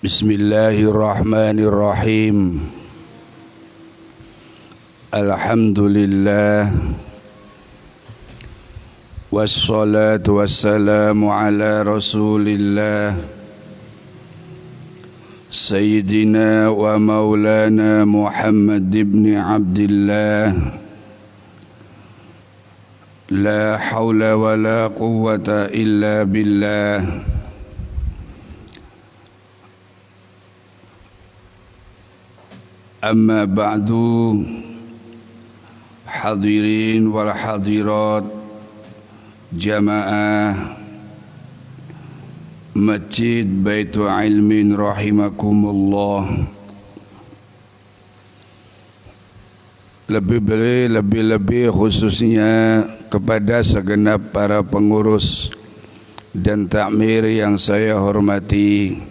Bismillahirrahmanirrahim. Alhamdulillah. Wassalatu wassalamu ala rasulillah Sayyidina wa maulana Muhammad ibn Abdillah. La hawla wa la quwwata illa billah. Amma ba'du, hadirin wal hadirat jamaah Masjid Baitul Ilmin rahimakumullah. Lebih-lebih khususnya kepada segenap para pengurus dan takmir yang saya hormati.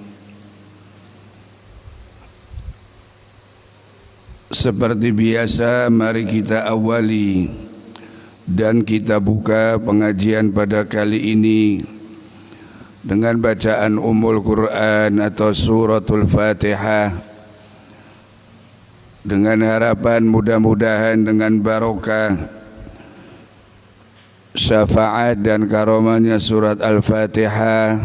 Seperti biasa, mari kita awali dan kita buka pengajian pada kali ini dengan bacaan Ummul Quran atau Suratul Fatihah, dengan harapan mudah-mudahan dengan barokah syafaat dan karomahnya surat Al-Fatihah,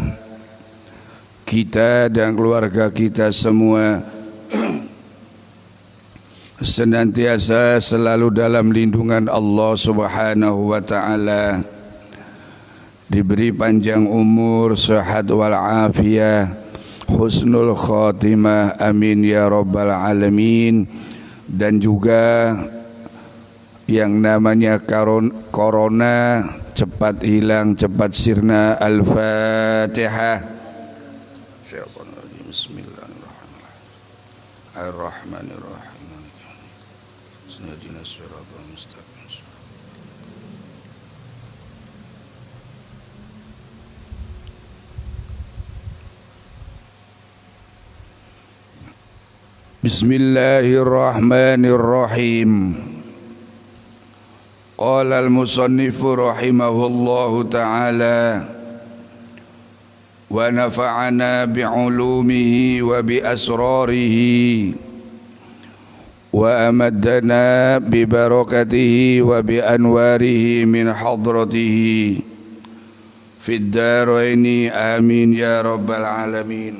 kita dan keluarga kita semua senantiasa selalu dalam lindungan Allah Subhanahu wa ta'ala, diberi panjang umur, sehat wal afiyah, husnul khatimah, amin ya rabbal alamin. Dan juga yang namanya corona cepat hilang, cepat sirna. Al-Fatihah. Bismillahirrahmanirrahim. Ihdina siratal mustaqim. Bismillahirrahmanirrahim. Qala al-musannifu rahimahullahu ta'ala wa nafa'ana bi'ulumihi wa bi asrarihi wa amaddana bi barakatihi wa bi anwarihi min hadratihi fid daraini amin ya rabbal alamin.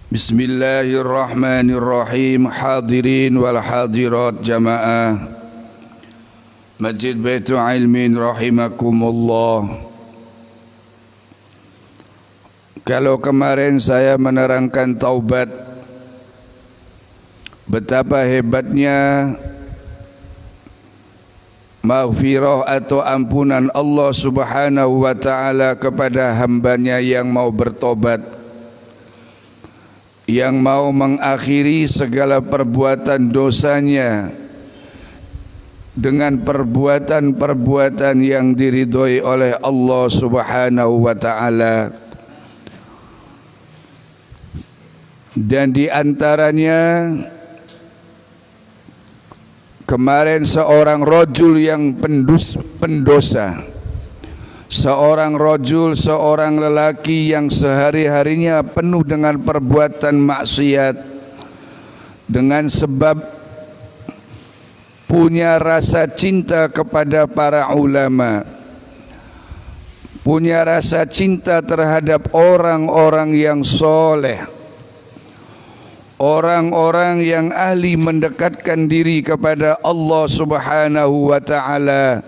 Bismillahirrahmanirrahim. Hadirin wal hadirat jamaah Masjid Baitul Ilmin rahimakumullah. Kalau kemarin saya menerangkan taubat, betapa hebatnya maghfirah atau ampunan Allah Subhanahu wa ta'ala kepada hambanya yang mau bertobat, yang mau mengakhiri segala perbuatan dosanya dengan perbuatan-perbuatan yang diridhoi oleh Allah Subhanahu wa ta'ala. Dan di antaranya kemarin seorang rajul yang pendosa, seorang rajul, seorang lelaki yang sehari-harinya penuh dengan perbuatan maksiat, dengan sebab punya rasa cinta kepada para ulama, punya rasa cinta terhadap orang-orang yang soleh, orang-orang yang ahli mendekatkan diri kepada Allah Subhanahu wa ta'ala,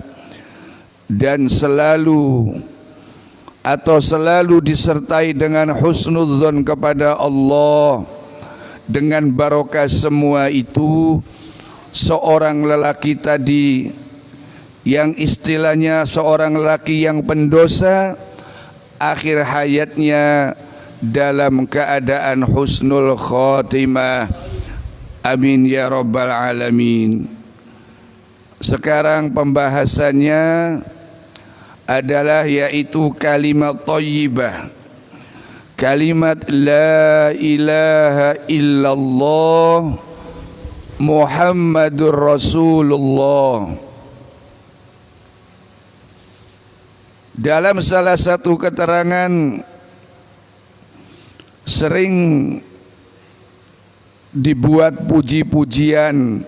dan selalu disertai dengan husnudzon kepada Allah. Dengan barokah semua itu, seorang lelaki tadi yang istilahnya seorang lelaki yang pendosa, akhir hayatnya dalam keadaan husnul khatimah, amin ya rabbal alamin. Sekarang pembahasannya adalah yaitu kalimat thayyibah, kalimat la ilaha illallah Muhammadur Rasulullah. Dalam salah satu keterangan sering dibuat puji-pujian,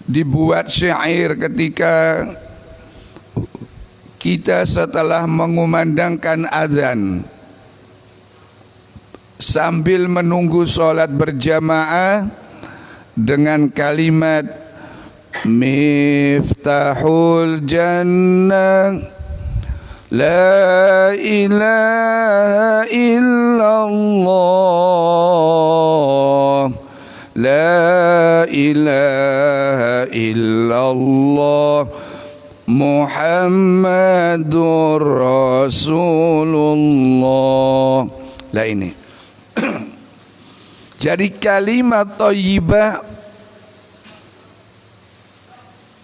dibuat syair ketika kita setelah mengumandangkan azan sambil menunggu sholat berjamaah dengan kalimat Miftahul Jannah La ilaha illallah La ilaha illallah Muhammadur Rasulullah. Lah ini jadi kalimat thayyibah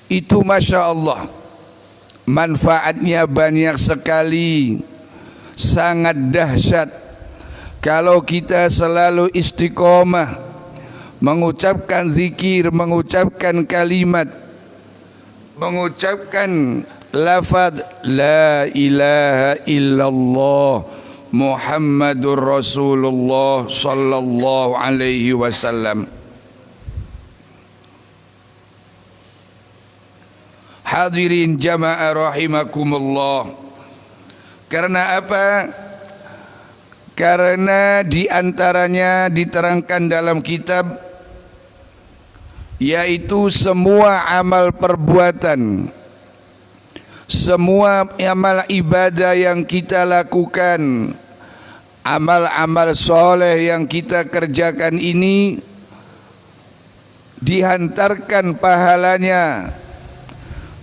itu Masya Allah manfaatnya banyak sekali, sangat dahsyat kalau kita selalu istiqomah mengucapkan zikir, mengucapkan kalimat, mengucapkan lafaz la ilaha illallah Muhammadur Rasulullah sallallahu alaihi wasallam. Hadirin jamaah rahimakumullah. Karena apa? Karena di antaranya diterangkan dalam kitab, yaitu semua amal perbuatan, semua amal ibadah yang kita lakukan, amal-amal soleh yang kita kerjakan ini dihantarkan pahalanya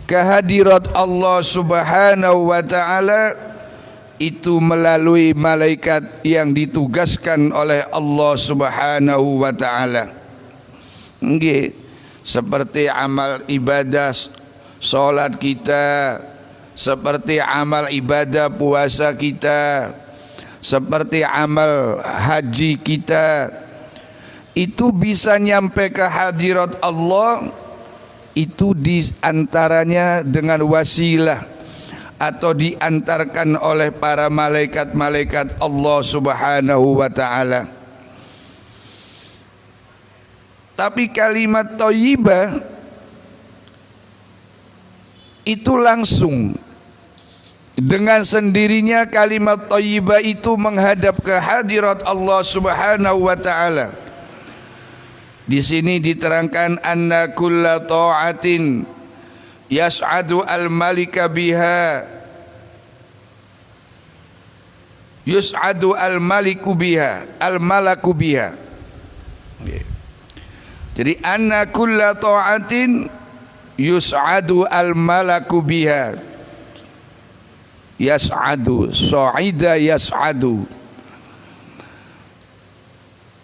kehadirat Allah Subhanahu wa ta'ala itu melalui malaikat yang ditugaskan oleh Allah Subhanahu wa ta'ala. Nggih, seperti amal ibadah salat kita, seperti amal ibadah puasa kita, seperti amal haji kita, itu bisa nyampe ke hadirat Allah itu diantaranya dengan wasilah atau diantarkan oleh para malaikat-malaikat Allah Subhanahu wa ta'ala. Tapi kalimat thayyibah itu langsung dengan sendirinya kalimat thayyibah itu menghadap ke hadirat Allah Subhanahu wa ta'ala. Di sini diterangkan anna kulla ta'atin yas'adu al-malika biha yus'adu al-maliku biha al-malaku biha. Jadi anna kulla ta'atin yus'adu al-malaku biha. Yas'adu, sa'ida yas'adu.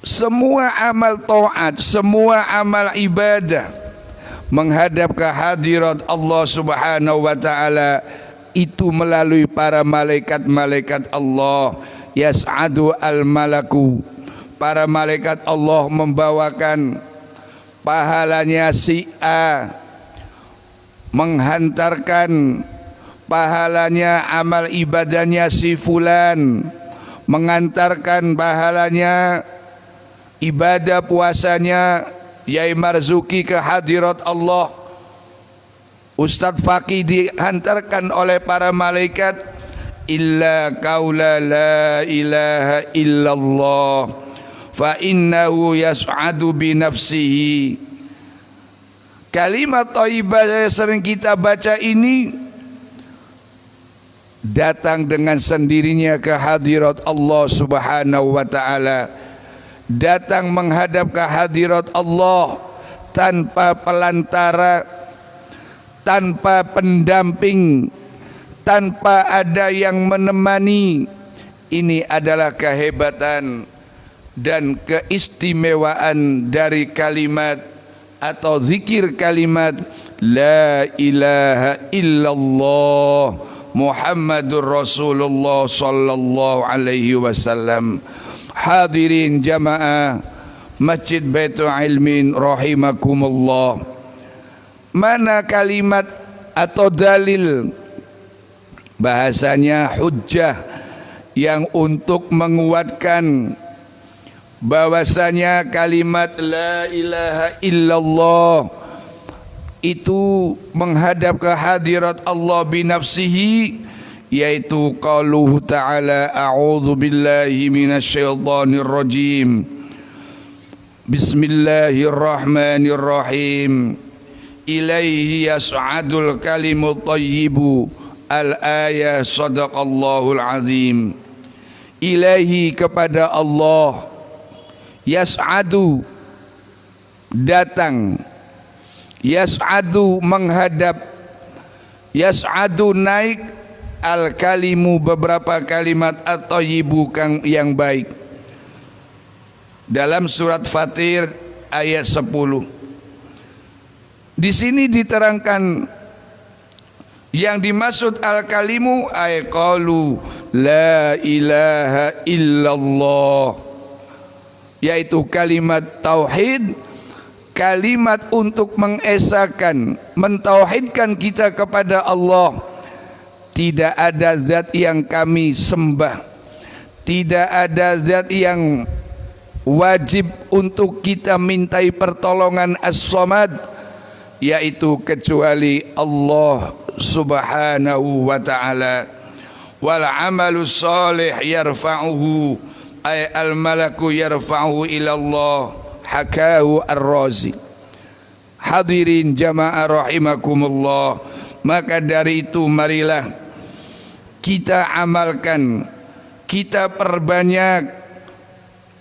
Semua amal taat, semua amal ibadah menghadap ke hadirat Allah Subhanahu wa ta'ala itu melalui para malaikat-malaikat Allah. Yas'adu al-malaku, para malaikat Allah membawakan pahalanya si A, menghantarkan pahalanya amal ibadahnya si fulan, mengantarkan pahalanya ibadah puasanya Yai Marzuki ke hadirat Allah. Ustadz Faqih dihantarkan oleh para malaikat illa qaula la ilaha illallah fa innahu yas'adu bi nafsihi. Kalimat thayyibah yang sering kita baca ini datang dengan sendirinya ke hadirat Allah Subhanahu wa ta'ala, datang menghadap ke hadirat Allah tanpa pelantara, tanpa pendamping, tanpa ada yang menemani. Ini adalah kehebatan dan keistimewaan dari kalimat atau zikir kalimat la ilaha illallah Muhammadur Rasulullah sallallahu alaihi wasallam. Hadirin jamaah Masjid Baitul Ilmin rahimakumullah. Mana kalimat atau dalil, bahasanya hujjah yang untuk menguatkan bahwasanya kalimat la ilaha illallah itu menghadap ke hadirat Allah binafsihi, yaitu qauluhu ta'ala a'udzu billahi minasyaitonir rajim bismillahirrahmanirrahim ilaihi yas'adul kalimut thayyibu al-ayah sadaqallahul azim. Ilaihi kepada Allah, yas'adu datang, yas'adu menghadap, yas'adu naik, al-kalimu beberapa kalimat at-thayyibu yang baik. Dalam surat Fatir ayat 10. Di sini diterangkan yang dimaksud al-kalimu ay qalu la ilaha illallah, yaitu kalimat tauhid, kalimat untuk mengesahkan, mentauhidkan kita kepada Allah. Tidak ada zat yang kami sembah, tidak ada zat yang wajib untuk kita mintai pertolongan as-samad, yaitu kecuali Allah subhanahu wa ta'ala. Wal amalu salih yarfa'uhu ay al malaku yarfa'uhu ila Allah, hakahu ar-Razi. Hadirin jamaah rahimakumullah, maka dari itu marilah kita amalkan, kita perbanyak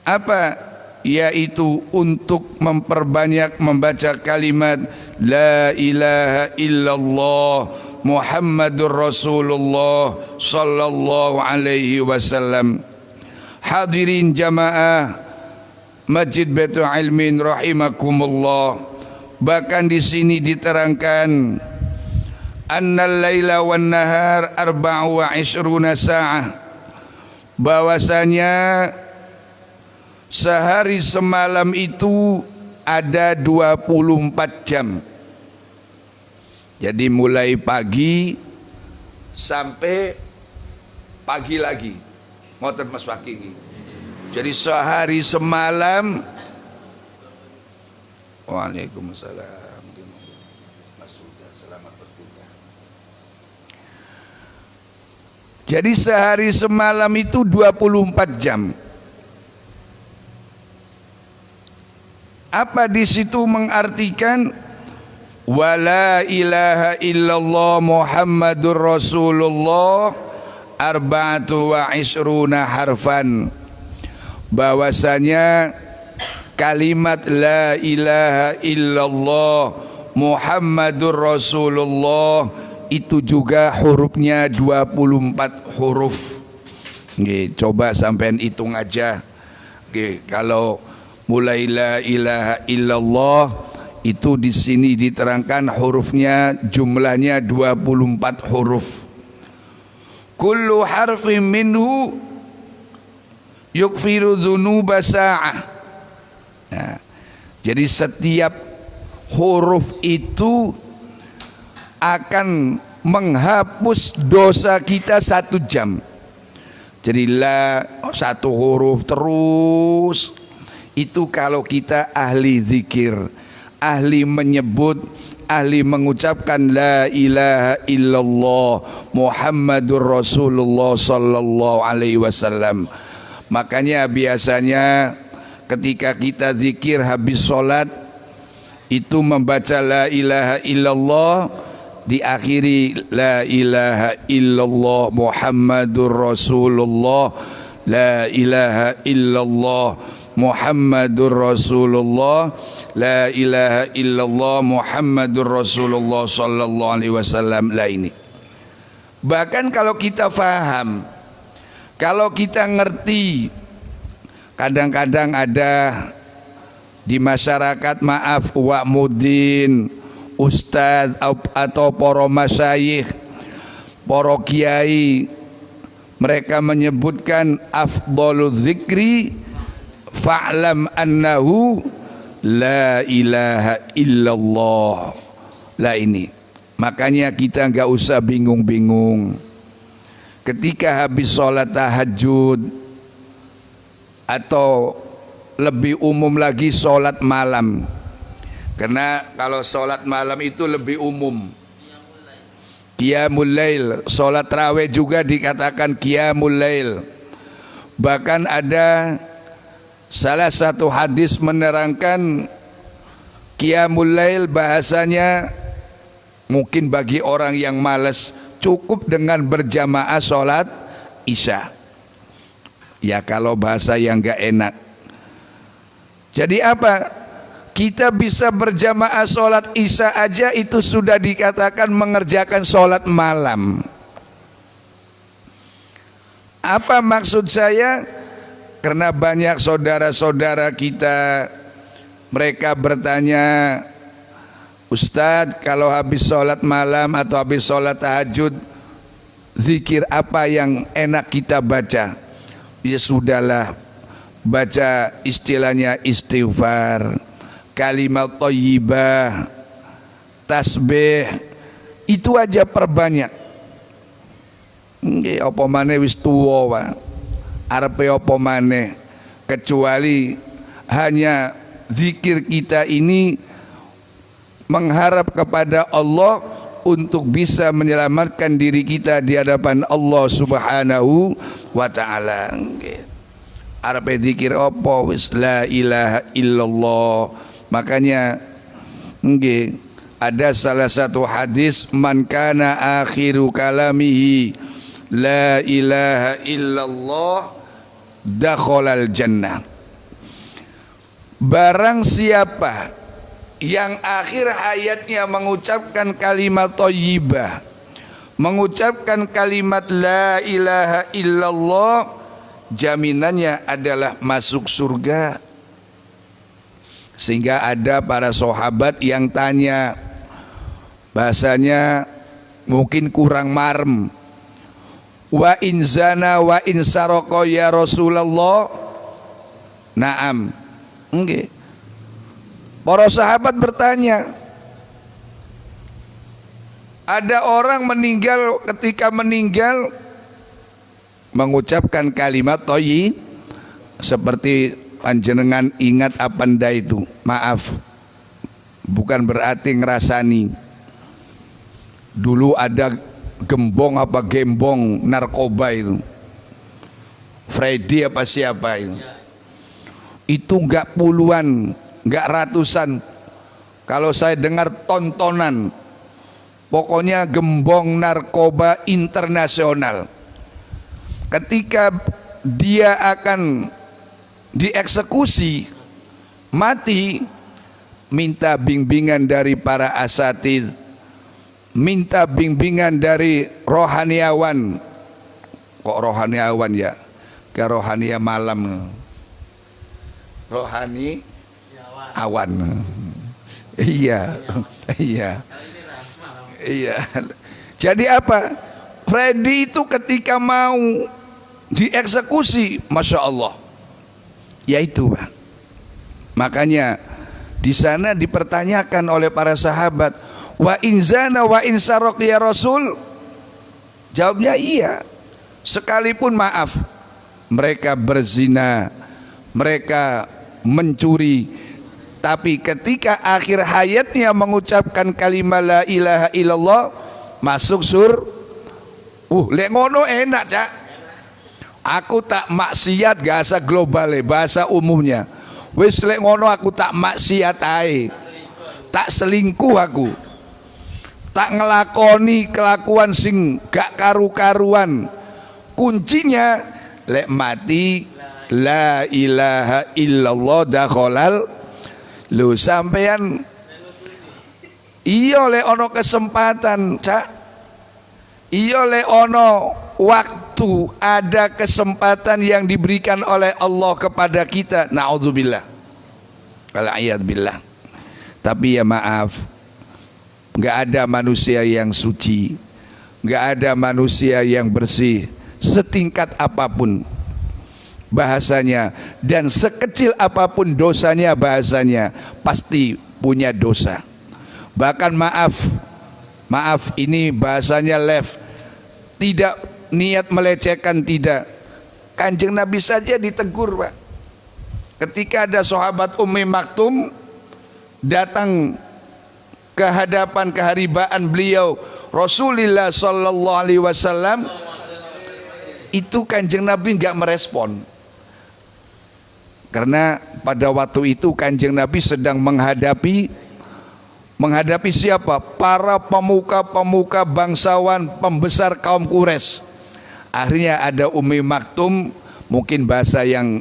apa? Yaitu untuk memperbanyak membaca kalimat la ilaha illallah Muhammadur Rasulullah sallallahu alaihi wasallam. Hadirin jamaah Masjid Baitul Ilmin rahimakumullah, bahkan di sini diterangkan annal laila wan nahar 24 sa'ah, bahwasanya sehari semalam itu ada 24 jam. Jadi mulai pagi sampai pagi lagi. Ngoten Mas Fakih. Jadi sehari semalam. Waalaikumsalam. Mas sudah selamat berbuka. Jadi sehari semalam itu 24 jam. Apa di situ mengartikan wala ilaha illallah Muhammadur Rasulullah 24 harfan, bahwasanya kalimat la ilaha illallah Muhammadur Rasulullah itu juga hurufnya 24 huruf. Nggih, coba sampean hitung aja. Nggih, kalau mulai la ilaha illallah itu di sini diterangkan hurufnya jumlahnya 24 huruf. Kullu harfin minhu yukfiru dzunuba sa'ah. Nah, jadi setiap huruf itu akan menghapus dosa kita 1 jam. Jadi la satu huruf terus. Itu kalau kita ahli zikir, ahli menyebut, ahli mengucapkan la ilaha illallah Muhammadur Rasulullah sallallahu alaihi wasallam. Makanya biasanya ketika kita zikir habis sholat itu membaca la ilaha illallah, diakhiri la ilaha illallah Muhammadur Rasulullah, la ilaha illallah Muhammadur Rasulullah, la ilaha illallah Muhammadur Rasulullah sallallahu alaihi wasallam. Lah ini. Bahkan kalau kita faham, kalau kita ngerti, kadang-kadang ada di masyarakat, maaf Wak Mudin, Ustadz atau para masyayikh, para kiai, mereka menyebutkan afdhalu dzikri fa'lam annahu la ilaha illallah. Lah ini, makanya kita enggak usah bingung-bingung ketika habis sholat tahajud atau lebih umum lagi sholat malam. Karena kalau sholat malam itu lebih umum. Qiyamul lail, sholat raweh juga dikatakan qiyamul lail. Bahkan ada salah satu hadis menerangkan qiyamul lail bahasanya mungkin bagi orang yang malas cukup dengan berjamaah sholat isya. Ya kalau bahasa yang gak enak. Jadi apa? Kita bisa berjamaah sholat isya aja itu sudah dikatakan mengerjakan sholat malam. Apa maksud saya? Karena banyak saudara-saudara kita, mereka bertanya, Ustadz, kalau habis sholat malam atau habis sholat tahajud, zikir apa yang enak kita baca? Ya sudahlah, baca istilahnya istighfar, kalimat thayyibah, tasbih, itu aja perbanyak. Nggih apa maneh wis tuwa Pak. Arepe apa maneh kecuali hanya zikir kita ini mengharap kepada Allah untuk bisa menyelamatkan diri kita di hadapan Allah Subhanahu wa taala. Nggih. Arepe zikir apa wis la ilaha illallah. Makanya nggih ada salah satu hadis, man kana akhiru kalamihi la ilaha illallah dakhalal jannah. Barang siapa yang akhir hayatnya mengucapkan kalimat thayyibah, mengucapkan kalimat la ilaha illallah, jaminannya adalah masuk surga. Sehingga ada para sahabat yang tanya, bahasanya mungkin kurang marem, wa in zana wa in saroko ya Rasulullah. Naam. Nggih. Para sahabat bertanya, ada orang meninggal, ketika meninggal mengucapkan kalimat thayyib seperti panjenengan ingat apa ndak itu? Maaf, bukan berarti ngerasani. Dulu ada gembong apa gembong narkoba itu, Freddy apa siapa itu enggak puluhan, enggak ratusan, kalau saya dengar tontonan. Pokoknya gembong narkoba internasional. Ketika dia akan dieksekusi mati, minta bimbingan dari para asatidz, minta bimbingan dari rohaniawan. Kok rohaniawan ya? Ke rohania malam, rohani awan. Iya, iya, iya. Jadi apa? Freddy itu ketika mau dieksekusi, masya Allah, yaitu Pak. Makanya di sana dipertanyakan oleh para sahabat, wa in zana wa in saraq ya Rasul. Jawabnya iya. Sekalipun maaf, mereka berzina, mereka mencuri, tapi ketika akhir hayatnya mengucapkan kalimat la ilaha illallah, masuk surga. Lek ngono enak Cak. Aku tak maksiat, bahasa global bahasa umumnya. Wis lek ngono aku tak maksiat ae. Tak selingkuh aku. Tak ngelakoni kelakuan sing gak karu-karuan. Kuncinya lek mati la ilaha illallah dakhalal. Lu sampean iya lek ono kesempatan Cak. Iya le ono waktu, ada kesempatan yang diberikan oleh Allah kepada kita, naudzubillah, wal'iyadzubillah. Tapi ya maaf, nggak ada manusia yang suci, nggak ada manusia yang bersih, setingkat apapun bahasanya dan sekecil apapun dosanya, bahasanya pasti punya dosa. Bahkan maaf ini bahasanya left, tidak niat melecehkan, tidak. Kanjeng Nabi saja ditegur Pak. ketika ada sahabat Ummi Maktum datang ke hadapan keharibaan beliau Rasulullah sallallahu alaihi wasallam, itu Kanjeng Nabi nggak merespon. Karena pada waktu itu Kanjeng Nabi sedang menghadapi siapa? Para pemuka-pemuka bangsawan pembesar kaum Quraisy. Akhirnya ada Ummi Maktum, mungkin bahasa yang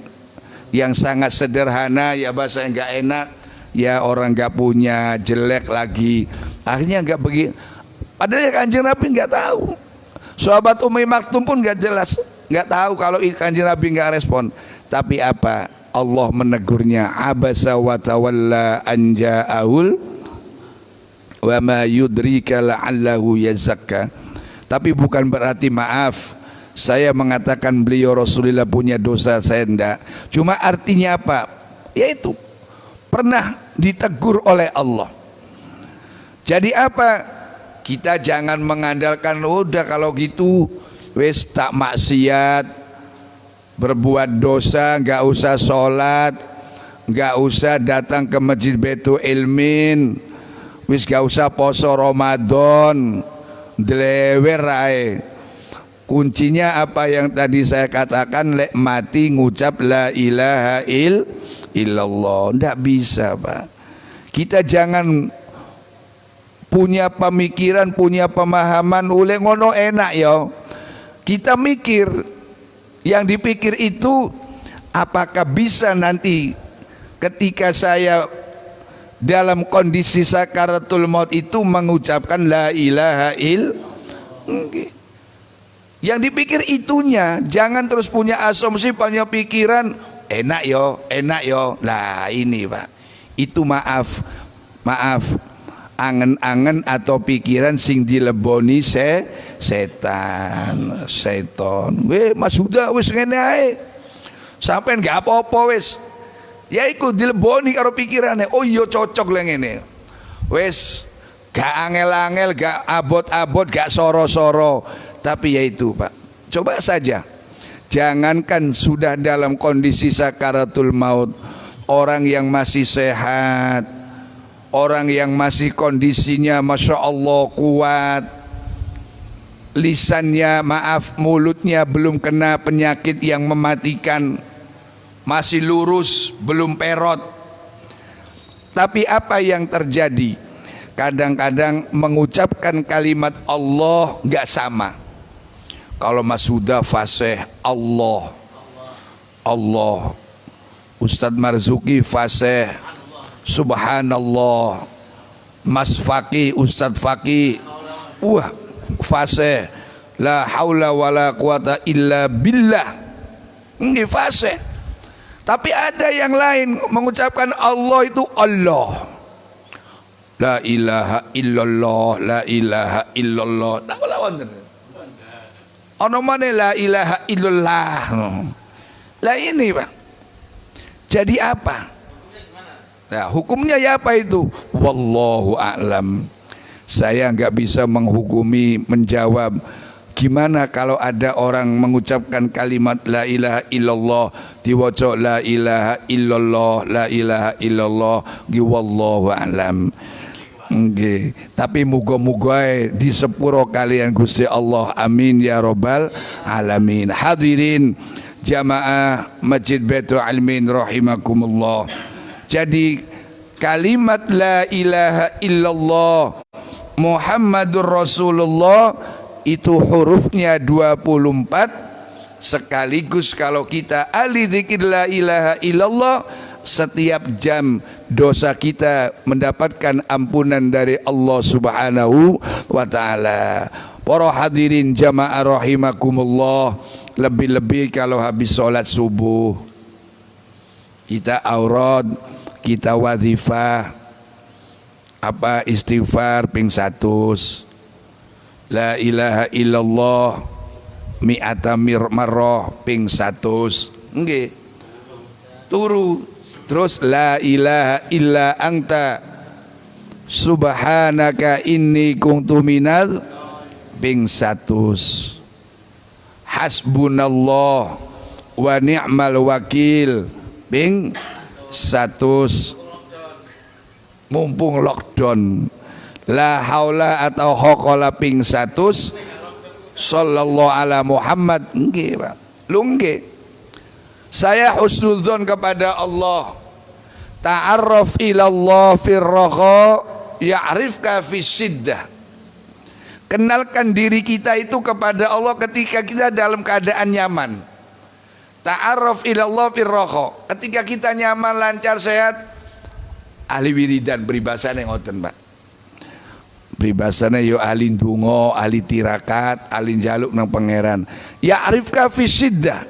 sangat sederhana, ya bahasa yang nggak enak, ya orang nggak punya, jelek lagi. Akhirnya nggak begitu. Padahal Kanjeng Nabi nggak tahu. Sahabat Ummi Maktum pun nggak jelas, nggak tahu kalau Kanjeng Nabi nggak respon. Tapi apa? Allah menegurnya, abasa wa tawalla an ja'ahul wa ma yudrika la'allahu yazakka. Tapi bukan berarti maaf saya mengatakan beliau Rasulullah punya dosa, saya enggak. Cuma artinya apa? Yaitu pernah ditegur oleh Allah. Jadi apa? Kita jangan mengandalkan udah kalau gitu wis tak maksiat, berbuat dosa, nggak usah sholat, nggak usah datang ke masjid Baitul Ilmin, wis nggak usah poso Ramadan, delewer ae. Kuncinya apa yang tadi saya katakan, lek mati ngucap la ilaha illallah. Nggak bisa, Pak. Kita jangan punya pemikiran, punya pemahaman oleh ngono enak ya. Kita mikir, yang dipikir itu apakah bisa nanti ketika saya dalam kondisi sakaratul maut itu mengucapkan la ilaha illallah. Yang dipikir itunya, jangan terus punya asumsi, punya pikiran enak yo. Lah ini Pak, itu maaf, angen-angen atau pikiran sing dileboni setan. Mas Huda wis ngene ae. Sampean gak apa-apa wis. Ya iku dileboni karo pikirane. Oh iya cocok le ngene. Wis gak angel-angel, gak abot-abot, gak soro-soro. Tapi ya itu Pak, coba saja. Jangankan sudah dalam kondisi sakaratul maut, orang yang masih sehat, orang yang masih kondisinya Masya Allah kuat, lisannya mulutnya belum kena penyakit yang mematikan, masih lurus, belum perot. Tapi apa yang terjadi? Kadang-kadang mengucapkan kalimat Allah nggak sama. Kalau Mas Huda fasih Allah, Ustadz Marzuki fasih Subhanallah, Mas Faqih, Ustadz Faqih fasih la haula wala quwata illa billah, ini fasih. Tapi ada yang lain mengucapkan Allah itu Allah, la ilaha illallah, la ilaha illallah. Tak lawan ono mana la ilaha illallah. Lah ini Pak, jadi apa? Nah, hukumnya ya apa itu? Wallahu a'lam. Saya nggak bisa menghukumi, menjawab. Gimana kalau ada orang mengucapkan kalimat la ilaha illallah, diwaca la ilaha illallah, la ilaha illallah, wallahu a'lam. Nggih, tapi muga-muga di sepuro kalian Gusti Allah, amin ya robbal alamin. Hadirin jamaah Masjid Baitul Ilmin rahimakumullah. Jadi kalimat la ilaha illallah Muhammadur Rasulullah itu hurufnya 24, sekaligus kalau kita ahli zikir la ilaha illallah, setiap jam dosa kita mendapatkan ampunan dari Allah Subhanahu wa ta'ala. Para hadirin jamaah rahimakumullah, lebih-lebih kalau habis sholat subuh kita aurad, kita wazifah apa istighfar ping 100, la ilaha illallah mi'ata marrah ping 100, nggih turu. Terus la ilaha illa anta subhanaka inni kuntu minadz ping 100, hasbunallah wa ni'mal wakil ping 100 mumpung lockdown. La haula atau hokola ping 100 sallallahu ala Muhammad. Nggih Pak, nggih. Saya husnudzon kepada Allah. Ta'arraf ilallah firraha ya'rifka fisiddah. Kenalkan diri kita itu kepada Allah ketika kita dalam keadaan nyaman. Ta'arraf ilallah firraha. Ketika kita nyaman, lancar, sehat, ahli wiridan peribahasane ngoten Pak. Peribahasane yo ahli ndonga, ahli tirakat, ahli njaluk nang pangeran. Ya'rifka fisiddah.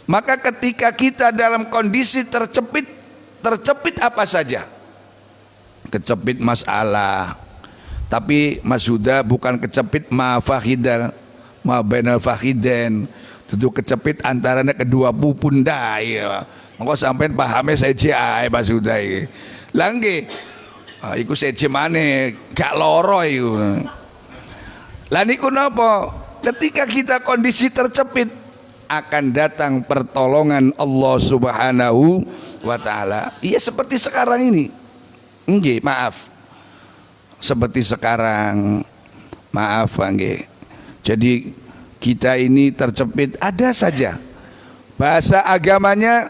Maka ketika kita dalam kondisi tercepit apa saja, kecepit masalah, tapi Mas Huda bukan kecepit ma'fahidan, ma'bainal fahidan, itu kecepit antaranya kedua pupun ya. Engko sampean pahame saya Mas Huda iki. Lah nggih, iku seje maneh gak loro iku. Lah niku napa? Ketika kita kondisi tercepit, akan datang pertolongan Allah Subhanahu wa ta'ala. Iya seperti sekarang ini. Nggih, maaf. Seperti sekarang. Maaf nggih. Jadi kita ini tercepit ada saja. Bahasa agamanya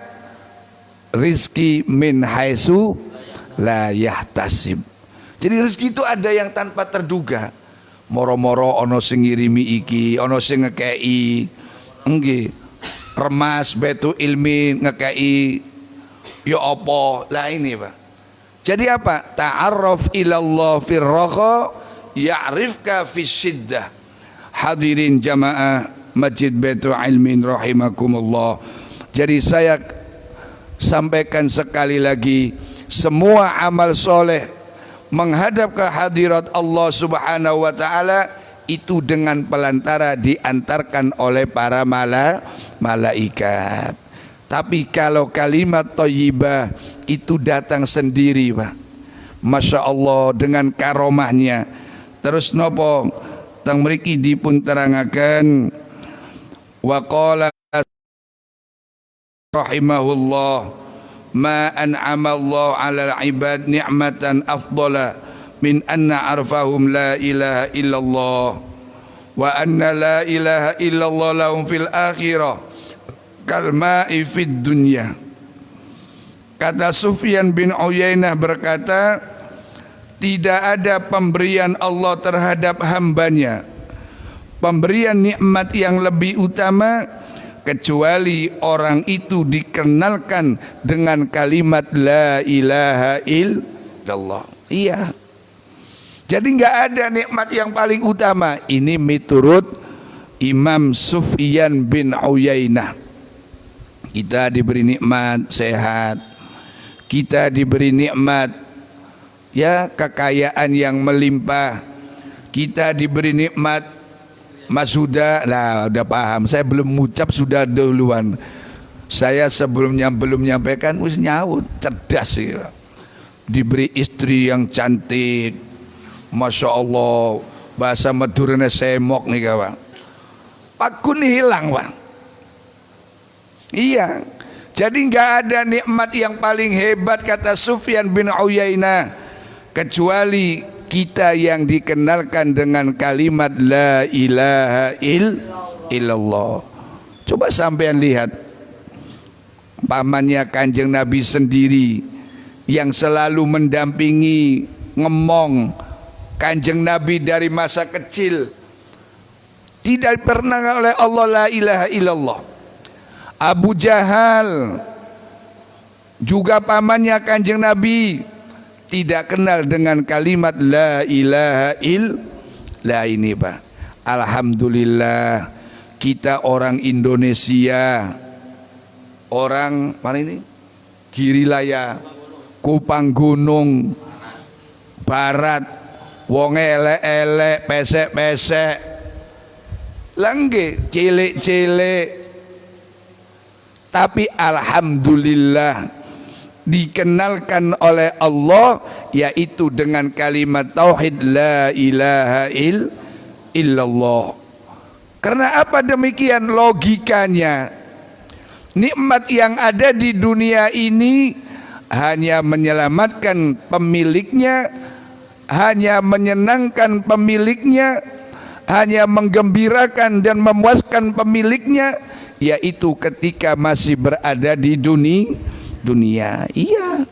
rizki min haitsu la yahtasib. Jadi rezeki itu ada yang tanpa terduga. Moro-moro ono sing ngirimi iki, ono sing ngekei. Nggih, remas betu ilmi ngekei ya apa lah ini Pak. Jadi apa? Ta'arraf ilallah firraha ya'rifka fisiddah. Hadirin jamaah Masjid Baitul Ilmin rahimakumullah. Jadi saya sampaikan sekali lagi, semua amal soleh menghadap ke hadirat Allah Subhanahu wa ta'ala itu dengan pelantara diantarkan oleh para malaikat. Tapi kalau kalimat thayyibah itu datang sendiri Pak, Masya Allah, dengan karomahnya. Terus nopo teng mriki dipun terangaken, wa qala rahimahullah, ma an'ama Allah 'alal ibad ni'matan afdala min anna arfahum la ilaha illallah wa anna la ilaha illallah lahum fil akhirah kal ma'i fid dunya. Kata Sufyan bin Uyainah berkata, tidak ada pemberian Allah terhadap hambanya, pemberian nikmat yang lebih utama kecuali orang itu dikenalkan dengan kalimat la ilaha illallah. Iya. Jadi nggak ada nikmat yang paling utama. Ini menurut Imam Sufyan bin Uyainah. Kita diberi nikmat sehat, kita diberi nikmat ya kekayaan yang melimpah, kita diberi nikmat. Mas Huda lah udah paham. Saya belum mengucap sudah duluan. Saya sebelumnya belum menyampaikan wis nyaut, cerdas ya. Diberi istri yang cantik. Masya Allah, bahasa Maduranya semok nih kawan. Pakun hilang Pak. Iya. Jadi nggak ada nikmat yang paling hebat kata Sufyan bin Uyainah kecuali kita yang dikenalkan dengan kalimat la ilaha illallah. Coba sampean lihat pamannya Kanjeng Nabi sendiri yang selalu mendampingi, ngemong Kanjeng Nabi dari masa kecil, tidak pernah oleh Allah la ilaha illallah. Abu Jahal juga pamannya Kanjeng Nabi tidak kenal dengan kalimat la ilaha illallah. Ini Pak, alhamdulillah kita orang Indonesia, orang mana ini? Girilaya, Kupang Gunung, Barat, wong elek-elek, pesek-pesek, langge, cilik-cilik. Tapi alhamdulillah dikenalkan oleh Allah yaitu dengan kalimat tauhid la ilaha illallah. Karena apa demikian? Logikanya Nikmat yang ada di dunia ini hanya menyelamatkan pemiliknya, hanya menyenangkan pemiliknya, hanya menggembirakan dan memuaskan pemiliknya, yaitu ketika masih berada di dunia. Iya.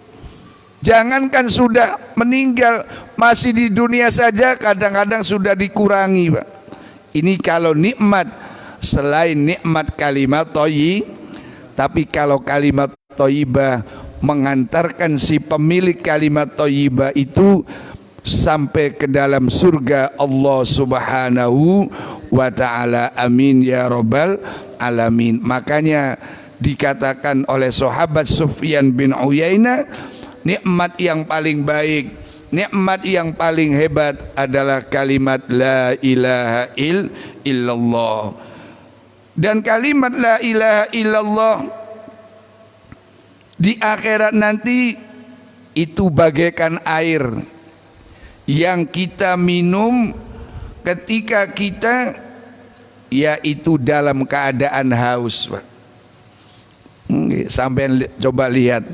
Jangankan sudah meninggal, masih di dunia saja kadang-kadang sudah dikurangi, Pak. Ini kalau nikmat, selain nikmat kalimat thayyibah. Tapi kalau kalimat thayyibah mengantarkan si pemilik kalimat thayyibah itu sampai ke dalam surga Allah Subhanahu wa ta'ala. Amin ya rabbal alamin. Makanya dikatakan oleh sahabat Sufyan bin Uyainah, nikmat yang paling baik, nikmat yang paling hebat adalah kalimat la ilaha illallah. Dan kalimat la ilaha illallah di akhirat nanti itu bagaikan air yang kita minum ketika kita yaitu dalam keadaan haus, Pak. Sampai coba lihat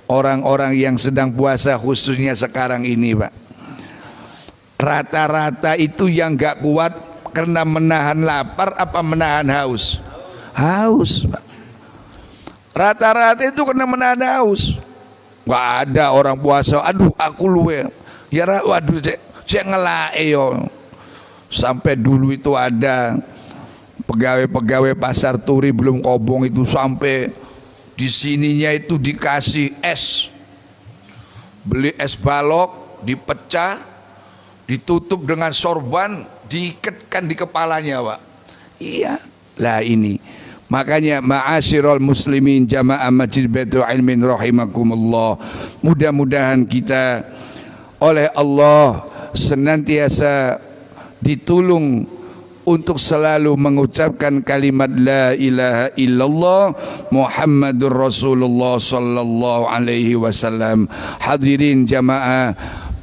orang-orang yang sedang puasa khususnya sekarang ini, Pak. Rata-rata itu yang gak kuat karena menahan lapar apa menahan haus? Haus, Pak. Rata-rata itu karena menahan haus. Gak ada orang puasa, aduh aku luwe. Ya waduh cek ngelae yo. Sampai dulu itu ada pegawai-pegawai pasar turi belum kobong itu sampai di sininya itu dikasih es. Beli es balok, dipecah, ditutup dengan sorban, diikatkan di kepalanya, Pak. Iya, lah ini. Makanya ma'asyiral muslimin jamaah Masjid Baitul Ilmin rahimakumullah. Mudah-mudahan kita oleh Allah senantiasa ditolong untuk selalu mengucapkan kalimat la ilaha illallah Muhammadur Rasulullah sallallahu alaihi wasallam. Hadirin jamaah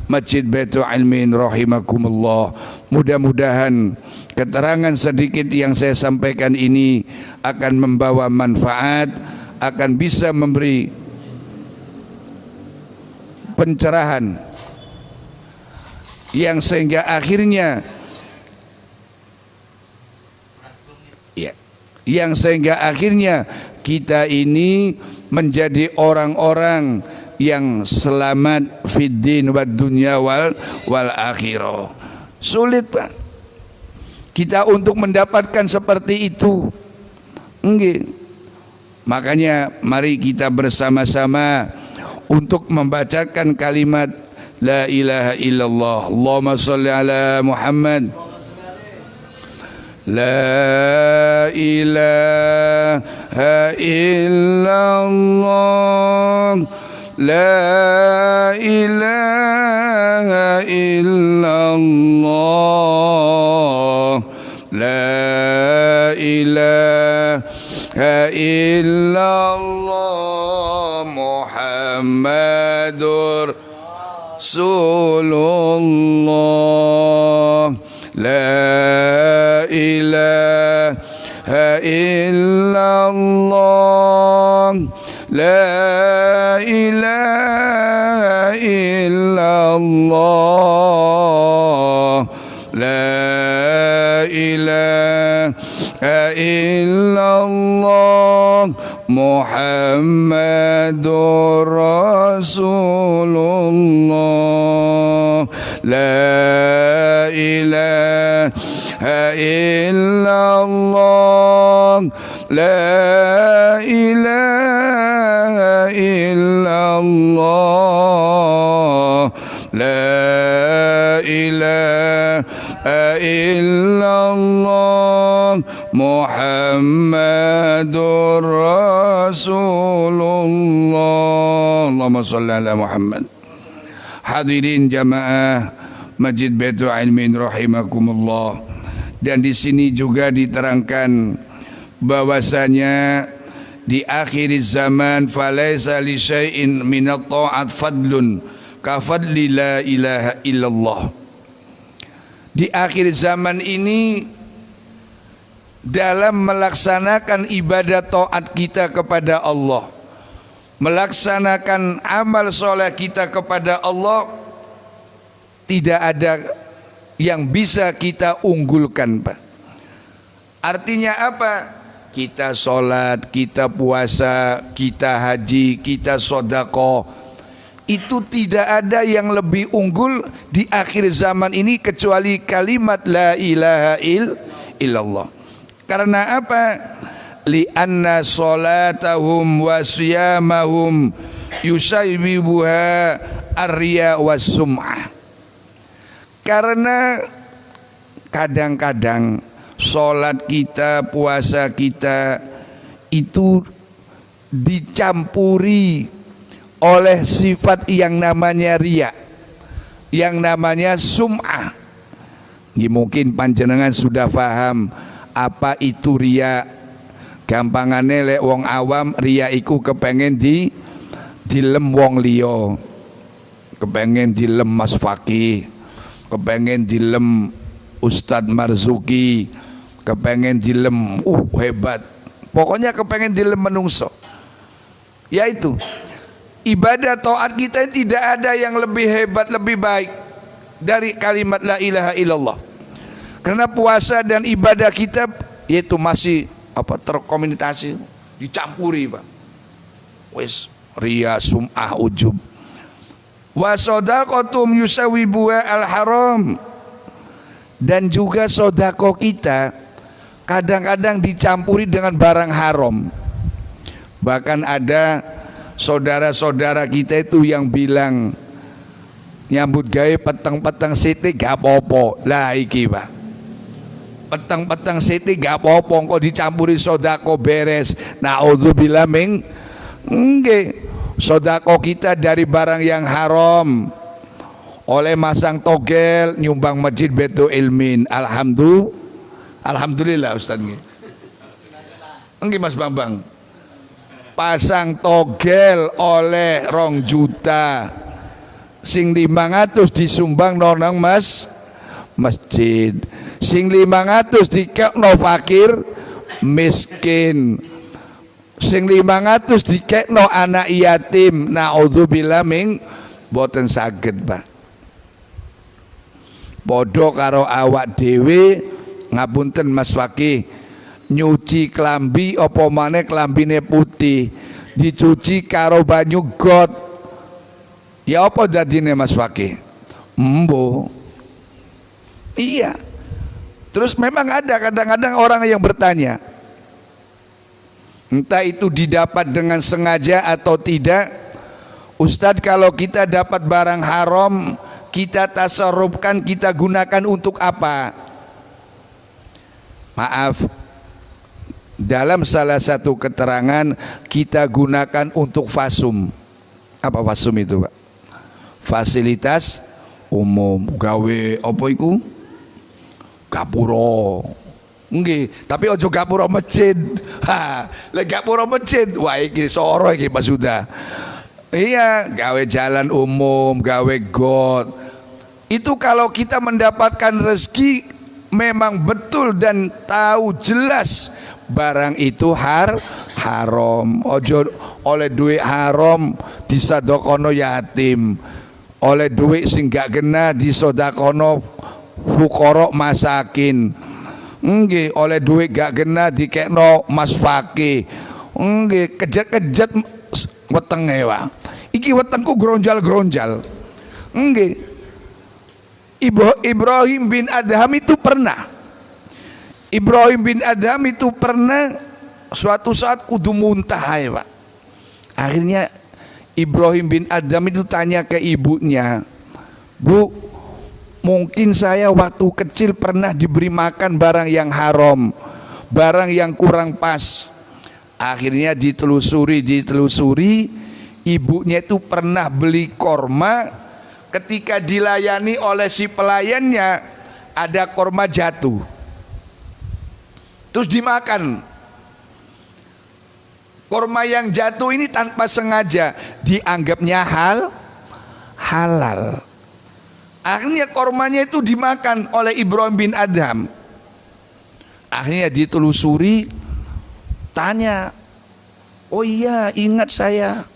Masjid Baitul Ilmin rahimakumullah. Mudah-mudahan keterangan sedikit yang saya sampaikan ini akan membawa manfaat, akan bisa memberi pencerahan yang sehingga akhirnya kita ini menjadi orang-orang yang selamat fid din wad dunya wal akhirah. Sulit, Pak, kita untuk mendapatkan seperti itu. Enggak. Makanya mari kita bersama-sama untuk membacakan kalimat la ilaha illallah. Allahumma shalli ala Muhammad. La ilaha illallah. La ilaha illallah. La ilaha illallah Muhammadur Rasulullah. La ilaha illallah. La ilaha illallah. La ilaha illallah Muhammadur Rasulullah. La ilaha illallah. La ilaha illallah. La ilaha illallah Muhammadur Rasulullah. Allahumma shalli ala Muhammad. Hadirin jamaah Masjid Baitul Ilmin rahimakumullah. Dan di sini juga diterangkan bahwasanya di akhir zaman falaisa li syai'in minat ta'at fadlun ka fadli la ilaha illallah. Di akhir zaman ini dalam melaksanakan ibadah taat kita kepada Allah, melaksanakan amal soleh kita kepada Allah, tidak ada yang bisa kita unggulkan, Pak. Artinya apa? Kita sholat, kita puasa, kita haji, kita sodako, itu tidak ada yang lebih unggul di akhir zaman ini kecuali kalimat la ilaha illallah. Karena apa? Li'anna sholatahum wa siyamahum yusaybibuha ar-riya was sum'ah. Karena kadang-kadang sholat kita, puasa kita itu dicampuri oleh sifat yang namanya riya, yang namanya sum'ah. Mungkin panjenengan sudah paham apa itu riya. Gampangannya lek wong awam, riya iku kepengen dilem wong liya, kepengen dilem Mas Fakih, kepengen dilem Ustadz Marzuki, kepengen dilem hebat, pokoknya kepengen dilem menungso. Yaitu ibadah taat kita tidak ada yang lebih hebat, lebih baik dari kalimat la ilaha illallah. Karena puasa dan ibadah kita yaitu masih terkomunikasi, dicampuri, Pak. Wis riya, sum'ah, ujub. Wa shadaqatum yusawibuha al-haram. Dan juga sodako kita kadang-kadang dicampuri dengan barang haram. Bahkan ada saudara-saudara kita itu yang bilang nyambut gawe peteng-peteng sithik gak apa-apa. Lah iki, Pak, peteng-peteng sithik gak apa-apa, kok dicampuri sodako beres. Naudzubillah min nggih. Sodako kita dari barang yang haram, oleh masang togel nyumbang masjid Baitul Ilmin. Alhamdulillah Ustaz nggih. Nggih Mas Bambang. Pasang togel oleh 2 juta. Sing 500 disumbang nang masjid. Sing 500 dikekno fakir miskin. Sing 500 dikekno anak yatim. Naudzubillah min boten saged, Pak. Podo karo awak dhewe, ngapunten Mas Fakih, nyuci klambi apa maneh klambine putih, dicuci karo banyu got. Ya apa dadine Mas Fakih? Embo. Iya. Terus memang ada kadang-kadang orang yang bertanya, entah itu didapat dengan sengaja atau tidak, Ustadz, kalau kita dapat barang haram, kita tasarrufkan, kita gunakan untuk apa? Maaf, dalam salah satu keterangan kita gunakan untuk fasum. Apa fasum itu, Pak? Fasilitas umum. Gawe apa iku? Gapura. Nggih, tapi ojo gapura masjid. Lek gapura masjid, wah iki soro iki Pak sudah. Iya, gawe jalan umum, gawe got. Itu kalau kita mendapatkan rezeki memang betul dan tahu jelas barang itu haram. Ojo oleh duit haram disadokono yatim, oleh duit sing gak kena disodakono fuqara masakin. Nggih, oleh duit gak kena dikekno Mas Fakih. Nggih, kejat-kejat wetenge, Pak. Iki wetengku gronjal-gronjal. Nggih. Ibrahim bin Adham itu pernah. Ibrahim bin Adham itu pernah suatu saat kudu muntah, ya, Pak. Akhirnya Ibrahim bin Adham itu tanya ke ibunya, "Bu, mungkin saya waktu kecil pernah diberi makan barang yang haram, barang yang kurang pas." Akhirnya ditelusuri, ibunya itu pernah beli korma. Ketika dilayani oleh si pelayannya, ada korma jatuh, terus dimakan. Korma yang jatuh ini tanpa sengaja dianggapnya halal. Akhirnya kormanya itu dimakan oleh Ibrahim bin Adham. Akhirnya ditelusuri, tanya, oh iya ingat saya.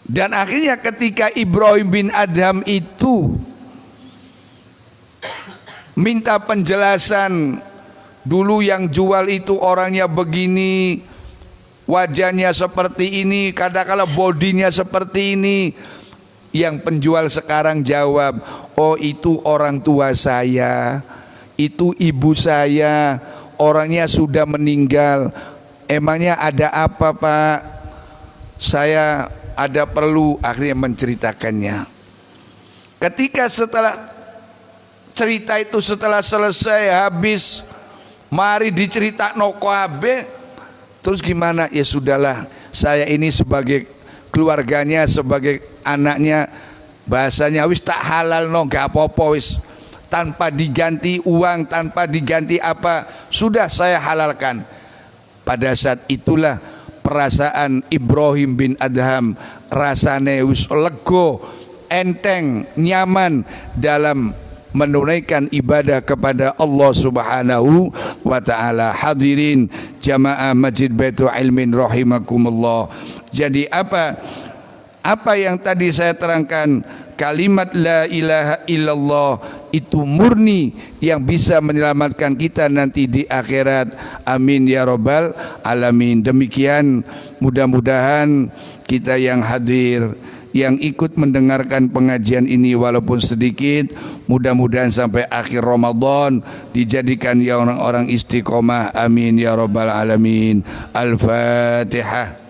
Dan akhirnya ketika Ibrahim bin Adham itu minta penjelasan, dulu yang jual itu orangnya begini, wajahnya seperti ini, kadang-kala bodinya seperti ini. Yang penjual sekarang jawab, oh itu orang tua saya, itu ibu saya, orangnya sudah meninggal. Emangnya ada apa Pak? Saya ada perlu. Akhirnya menceritakannya. Ketika setelah cerita itu setelah selesai habis, mari dicerita no kabeh. Terus gimana? Ya sudahlah, saya ini sebagai keluarganya, sebagai anaknya, bahasanya wis tak halal no, gak apa-apa wis, tanpa diganti uang, tanpa diganti apa, sudah saya halalkan. Pada saat itulah perasaan Ibrahim bin Adham rasane wis lego, enteng, nyaman dalam menunaikan ibadah kepada Allah Subhanahu wa taala. Hadirin jamaah Masjid Baitul Ilmin rahimakumullah. Jadi apa yang tadi saya terangkan, kalimat la ilaha illallah itu murni yang bisa menyelamatkan kita nanti di akhirat. Amin ya rabbal alamin. Demikian, mudah-mudahan kita yang hadir, yang ikut mendengarkan pengajian ini walaupun sedikit, mudah-mudahan sampai akhir Ramadan dijadikan ya orang-orang istiqomah. Amin ya rabbal alamin. Al-Fatihah.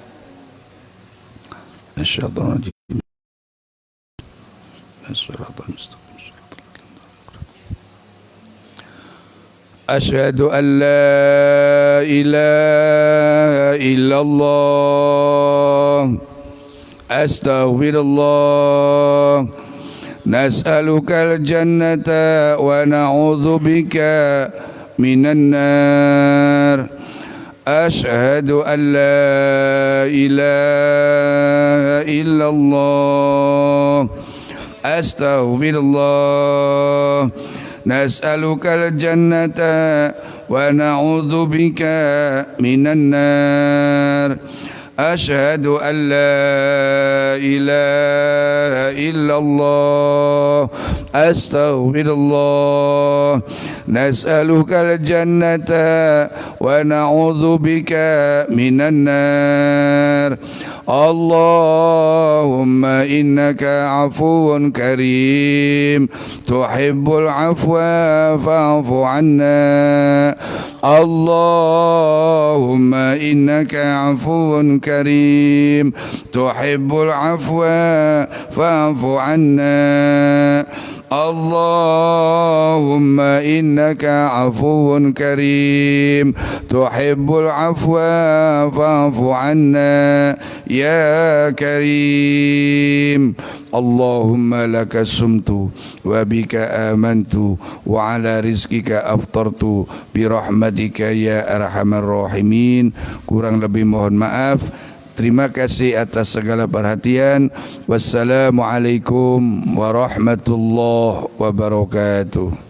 Asyhadu an la ilaha illallah. Astaghfirullah. Nas'alukal jannata wa na'udzu bika minan nar. Asyhadu an la ilaha illallah. Astaghfirullah. Nas'alukal jannata wa na'udzu bika minan nar. Asyhadu an la ilaha illallah. Astaghfirullah. Nas'alukal jannata wa na'udzu bika minan nar. Allahumma innaka afuwun karim, tuhibbul afwa fa'fu anna. Allahumma innaka afuwun karim, tuhibbul afwa fa'fu anna. Allahumma innaka afuwun karim, tuhibbul afwa fa'fu anna ya karim. Allahumma laka sumtu wa bika amantu wa ala rizkika aftartu bi rahmatika ya arhamar rahimin. Kurang lebih mohon maaf. Terima kasih atas segala perhatian. Wassalamualaikum warahmatullahi wabarakatuh.